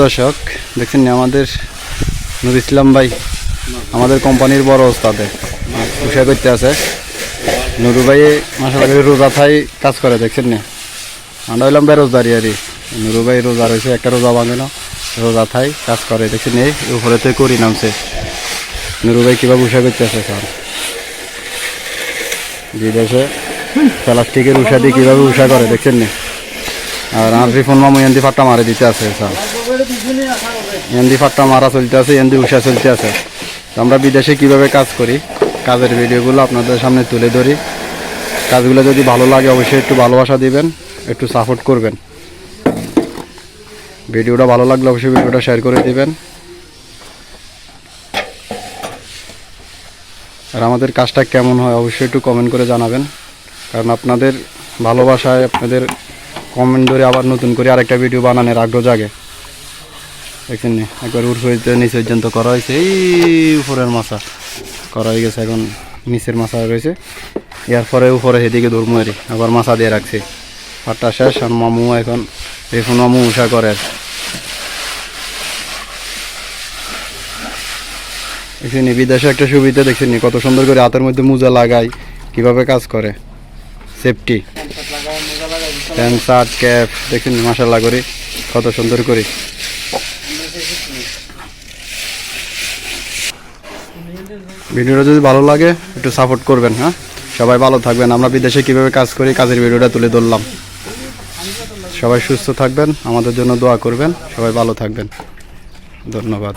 দর্শক দেখছেন আমাদের নুর ইসলাম ভাই আমাদের কোম্পানির বড় ওস্তাদে উষা করতে আছে। নুরু ভাই মাশাআল্লাহ রোজা থাই কাজ করে দেখছেন না, আমরা হইলাম বেরোজগারি আর নুরু ভাই রোজা রয়েছে, একটা রোজা বাঁধে না, রোজা থাই কাজ করে দেখছেন এই উপরে তো করি নামছে। নুরু ভাই কীভাবে উষা করতে আছে স্যার, বিদেশে প্লাস্টিকের উষা দিয়ে কীভাবে উষা করে দেখছেন না। আর আরফি ফোন মামু এন্দি ফাট্টা মারে দিতে আছে স্যার, এন্দি ফাট্টা মারা চলতে আছে, এন্দি উষা চলতে আছে। আমরা বিদেশে কিভাবে কাজ করি কাজের ভিডিওগুলো আপনাদের সামনে তুলে ধরি। কাজগুলো যদি ভালো লাগে অবশ্যই একটু ভালোবাসা দিবেন, একটু সাপোর্ট করবেন। ভিডিওটা ভালো লাগলে অবশ্যই ভিডিওটা শেয়ার করে দিবেন। আর আমাদের কাজটা কেমন হয় অবশ্যই একটু কমেন্ট করে জানাবেন, কারণ আপনাদের ভালোবাসায় আপনাদের কমেন্ট ধরে আবার নতুন করে আরেকটা ভিডিও বানানোর আগ্রহ জাগে। দেখছেন নি একবার উর্ফিতে নিচে পর্যন্ত করা হয়েছে, এই উপরের মাছা করা হয়ে গেছে, এখন নিচের মাছা রয়েছে, এরপরে উপরে সেদিকে ধর্মুয়ারি আবার মাছা দিয়ে রাখছি। ফাটটা শেষ, আর মামু এখন এখন মামু উষা করে। দেখছেন বিদেশে একটা সুবিধা দেখছেন কত সুন্দর করে হাতের মধ্যে মোজা লাগাই, কিভাবে কাজ করে, সেফটি প্যান্ট শার্ট ক্যাপ দেখছেন মাশাআল্লাহ করে কত সুন্দর করে। ভিডিওটা যদি ভালো লাগে একটু সাপোর্ট করবেন। হ্যাঁ, সবাই ভালো থাকবেন। আমরা বিদেশে কিভাবে কাজ করি কাজের ভিডিওটা তুলে ধরলাম। সবাই সুস্থ থাকবেন, আমাদের জন্য দোয়া করবেন, সবাই ভালো থাকবেন। ধন্যবাদ।